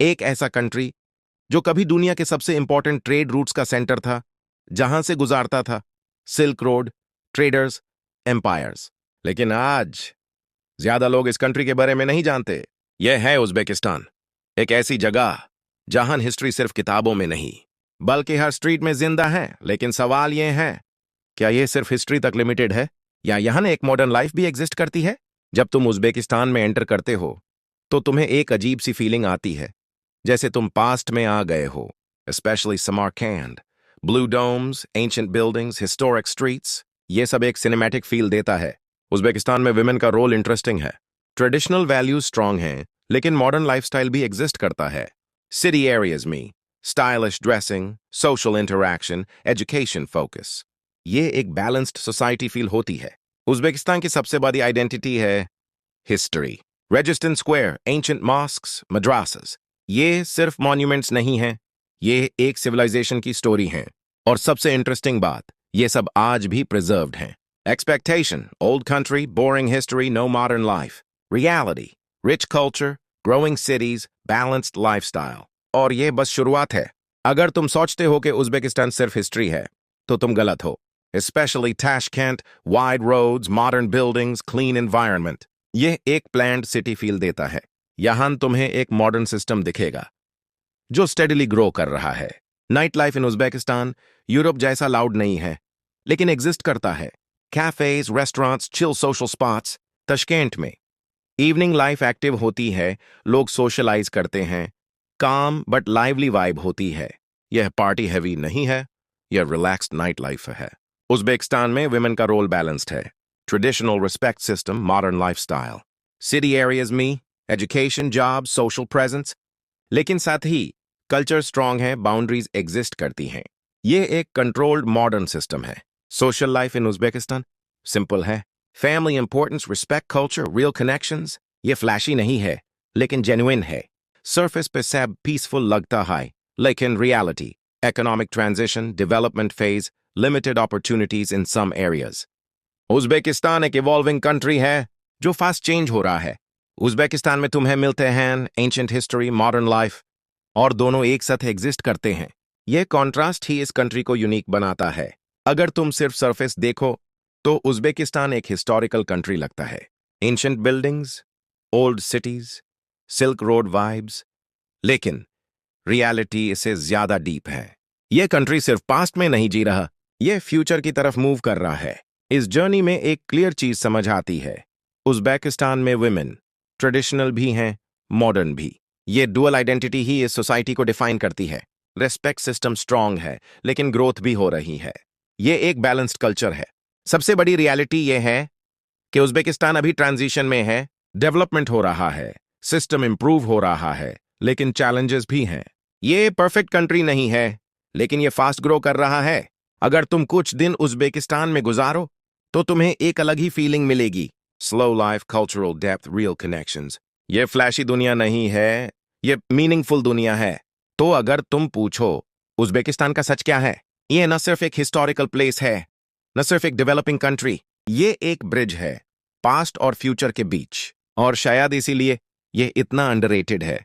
एक ऐसा कंट्री जो कभी दुनिया के सबसे इंपॉर्टेंट ट्रेड रूट्स का सेंटर था, जहां से गुजारता था सिल्क रोड, ट्रेडर्स, एम्पायर्स। लेकिन आज ज्यादा लोग इस कंट्री के बारे में नहीं जानते। यह है उज्बेकिस्तान, एक ऐसी जगह जहां हिस्ट्री सिर्फ किताबों में नहीं बल्कि हर स्ट्रीट में जिंदा है। लेकिन सवाल यह है, क्या यह सिर्फ हिस्ट्री तक लिमिटेड है या यहां एक मॉडर्न लाइफ भी एग्जिस्ट करती है? जब तुम उज्बेकिस्तान में एंटर करते हो तो तुम्हें एक अजीब सी फीलिंग आती है, जैसे तुम पास्ट में आ गए हो। Specially Samarkand, blue domes, ancient buildings, historic streets, ये सब एक सिनेमैटिक फील देता है। उज्बेकिस्तान में विमेन का रोल इंटरेस्टिंग है। ट्रेडिशनल वैल्यूज स्ट्रांग हैं, लेकिन मॉडर्न लाइफस्टाइल भी एग्जिस्ट करता है। सिटी एरियाज में stylish dressing, social interaction, education focus, ये एक बैलेंस्ड सोसाइटी फील होती है। उज्बेकिस्तान की सबसे बड़ी आइडेंटिटी है history. Resistance square, ancient mosques, मद्रासas, ये सिर्फ मॉन्यूमेंट्स नहीं हैं, ये एक सिविलाइजेशन की स्टोरी हैं। और सबसे इंटरेस्टिंग बात, ये सब आज भी प्रिजर्व्ड हैं। Expectation, old country, boring history, know modern life. Reality, rich culture, growing cities, balanced lifestyle. और ये बस शुरुआत है। अगर तुम सोचते हो कि उज्बेकिस्तान सिर्फ हिस्ट्री है, तो तुम गलत हो। Specially Tashkent, wide roads, modern buildings, clean environment, यह एक प्लान्ड सिटी फील देता है। यहां तुम्हें एक मॉडर्न सिस्टम दिखेगा जो स्टेडली ग्रो कर रहा है। Night life in Uzbekistan Europe जैसा लाउड नहीं है, लेकिन एग्जिस्ट करता है। Cafes, restaurants, chill social spots. Tashkent में इवनिंग लाइफ एक्टिव होती है, लोग सोशलाइज करते हैं, काम बट लाइवली वाइब होती है। यह पार्टी हैवी नहीं है, यह रिलैक्स्ड नाइट लाइफ है। उज्बेकिस्तान में विमेन का रोल बैलेंस्ड है। Traditional respect system, modern lifestyle. City areas में एजुकेशन, जॉब, सोशल प्रेजेंस, लेकिन साथ ही कल्चर स्ट्रांग है, बाउंड्रीज एग्जिस्ट करती हैं। ये एक कंट्रोल्ड मॉडर्न सिस्टम है। Social life in Uzbekistan simple है। Family importance, respect, culture, real connections. ये फ्लैशी नहीं है, लेकिन जेन्युइन है। सरफेस पे सब पीसफुल लगता है, लेकिन reality, economic transition, development phase, limited opportunities in some areas. Uzbekistan एक इवॉल्विंग कंट्री है जो फास्ट चेंज हो रहा है। उज्बेकिस्तान में तुम्हें मिलते हैं एंशिएंट हिस्ट्री, मॉडर्न लाइफ, और दोनों एक साथ एग्जिस्ट करते हैं। यह कॉन्ट्रास्ट ही इस कंट्री को यूनिक बनाता है। अगर तुम सिर्फ सरफेस देखो तो उज्बेकिस्तान एक हिस्टोरिकल कंट्री लगता है। Ancient buildings, old cities, silk road vibes, लेकिन रियलिटी इससे ज्यादा डीप है। यह कंट्री सिर्फ पास्ट में नहीं जी रहा, यह फ्यूचर की तरफ मूव कर रहा है। इस जर्नी में एक क्लियर चीज समझ आती है, उज्बेकिस्तान में विमेन ट्रेडिशनल भी हैं, मॉडर्न भी। ये डुअल आइडेंटिटी ही इस सोसाइटी को डिफाइन करती है। रेस्पेक्ट सिस्टम स्ट्रांग है, लेकिन ग्रोथ भी हो रही है। ये एक बैलेंस्ड कल्चर है। सबसे बड़ी रियलिटी ये है कि उज्बेकिस्तान अभी ट्रांजिशन में है, डेवलपमेंट हो रहा है, सिस्टम इंप्रूव हो रहा है, लेकिन चैलेंजेस भी हैं। ये परफेक्ट कंट्री नहीं है, लेकिन ये फास्ट ग्रो कर रहा है। अगर तुम कुछ दिन उज्बेकिस्तान में गुजारो तो तुम्हें एक अलग ही फीलिंग मिलेगी। Slow life, cultural depth, real connections. ये फ्लैशी दुनिया नहीं है, ये मीनिंगफुल दुनिया है। तो अगर तुम पूछो उज्बेकिस्तान का सच क्या है, ये न सिर्फ एक हिस्टोरिकल प्लेस है, न सिर्फ एक डेवलपिंग कंट्री, ये एक ब्रिज है पास्ट और फ्यूचर के बीच। और शायद इसीलिए ये इतना अंडररेटेड है।